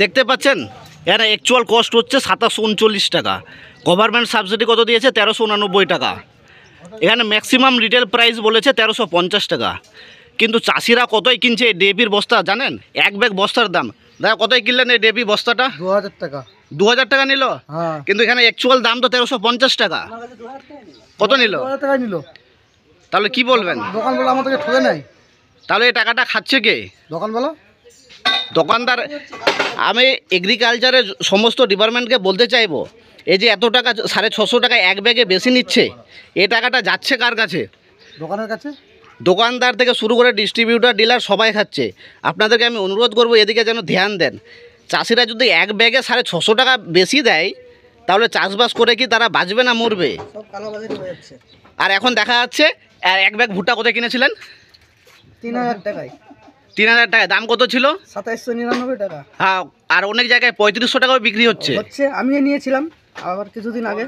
দেখতে পাচ্ছেন এর অ্যাকচুয়াল কস্ট হচ্ছে 2739 টাকা। গভর্নমেন্ট সাবসিডি কত দিয়েছে? 1389 টাকা। এখানে ম্যাক্সিমাম রিটেল প্রাইস বলেছে 1350 টাকা। কিন্তু চাষিরা কতই কিনছে এই ডিএপির বস্তা জানেন? এক ব্যাগ বস্তার দাম দাদা কতই কিনলেন এই ডিএপি বস্তাটা? 2000 টাকা। 2000 টাকা নিল। হ্যাঁ, কিন্তু এখানে অ্যাকচুয়াল দাম তো 1350 টাকা। কত নিল? 2000 টাকা নিল। তাহলে কি বলবেন? দোকানওয়ালা আমাদেরকে ঠকে নাই। তাহলে এই টাকাটা খাচ্ছে কে? দোকানওয়ালা। দোকানদার। আমি এগ্রিকালচারের সমস্ত ডিপার্টমেন্টকে বলতে চাইবো, এই যে এত টাকা 650 টাকা এক ব্যাগে বেশি নিচ্ছে, এই টাকাটা যাচ্ছে কার কাছে? দোকানের কাছে। দোকানদার থেকে শুরু করে ডিস্ট্রিবিউটার, ডিলার সবাই খাচ্ছে। আপনাদেরকে আমি অনুরোধ করবো এদিকে যেন ধ্যান দেন। চাষিরা যদি এক ব্যাগে 650 টাকা বেশি দেয়, তাহলে চাষবাস করে কি তারা বাঁচবে না মরবে? সব কালোবাজারি হয়ে যাচ্ছে। আর এখন দেখা যাচ্ছে আর এক ব্যাগ ভুট্টা কোথায় কিনেছিলেন? 3000 টাকায়। 3000 টাকায়। দাম কত ছিল? 2799 টাকা। হ্যাঁ, আর অনেক জায়গায় 3500 টাকাও বিক্রি হচ্ছে। আমিও নিয়েছিলাম আবার কিছুদিন আগে।